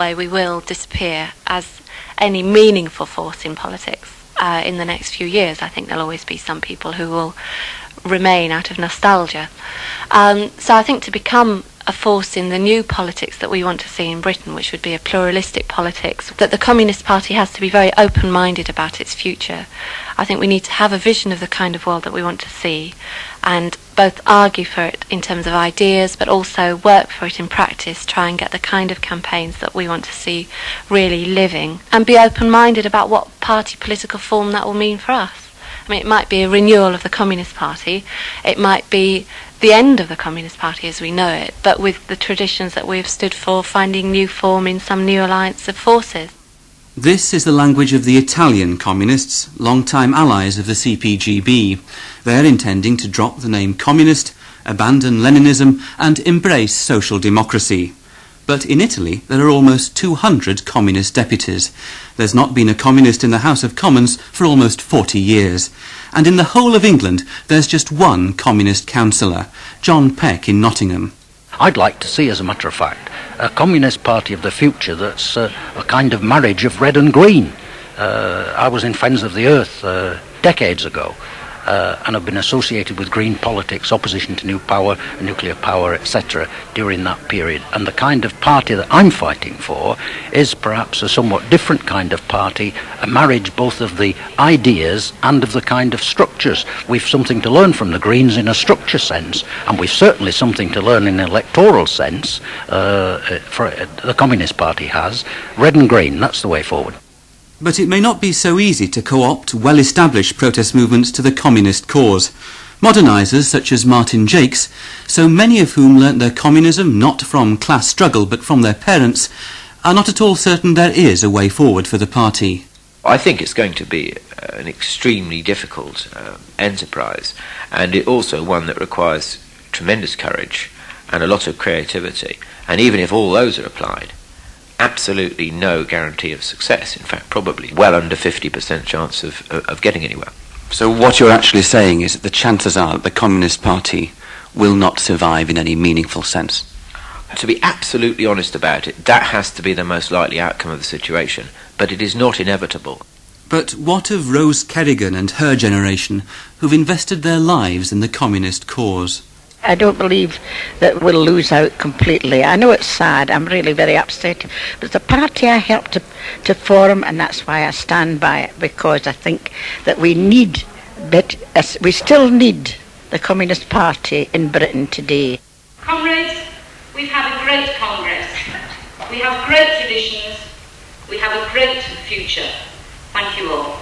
We will disappear as any meaningful force in politics in the next few years. I think there'll always be some people who will remain out of nostalgia. So I think to become a force in the new politics that we want to see in Britain, which would be a pluralistic politics, that the Communist Party has to be very open-minded about its future. I think we need to have a vision of the kind of world that we want to see and both argue for it in terms of ideas but also work for it in practice, try and get the kind of campaigns that we want to see really living, and be open-minded about what party political form that will mean for us. I mean, it might be a renewal of the Communist Party, it might be the end of the Communist Party as we know it, but with the traditions that we have stood for, finding new form in some new alliance of forces. This is the language of the Italian communists, long-time allies of the CPGB. They're intending to drop the name communist, abandon Leninism and embrace social democracy. But in Italy there are almost 200 communist deputies. There's not been a communist in the House of Commons for almost 40 years. And in the whole of England there's just one communist councillor, John Peck in Nottingham. I'd like to see, as a matter of fact, a Communist Party of the future that's a kind of marriage of red and green. I was in Friends of the Earth decades ago, and have been associated with green politics, opposition to new power, nuclear power, etc. during that period. And the kind of party that I'm fighting for is perhaps a somewhat different kind of party, a marriage both of the ideas and of the kind of structures. We've something to learn from the Greens in a structure sense, and we've certainly something to learn in an electoral sense, for the Communist Party has. Red and green, that's the way forward. But it may not be so easy to co-opt well-established protest movements to the communist cause. Modernisers such as Martin Jakes, so many of whom learnt their communism not from class struggle but from their parents, are not at all certain there is a way forward for the party. I think it's going to be an extremely difficult enterprise, and it also one that requires tremendous courage and a lot of creativity. And even if all those are applied, absolutely no guarantee of success. In fact, probably well under 50% chance of getting anywhere. So what you're actually saying is that the chances are that the Communist Party will not survive in any meaningful sense? To be absolutely honest about it, that has to be the most likely outcome of the situation, but it is not inevitable. But what of Rose Kerrigan and her generation, who've invested their lives in the communist cause? I don't believe that we'll lose out completely. I know it's sad, I'm really very upset, but it's a party I helped to form, and that's why I stand by it, because I think that we still need the Communist Party in Britain today. Comrades, we've had a great Congress. We have great traditions. We have a great future. Thank you all.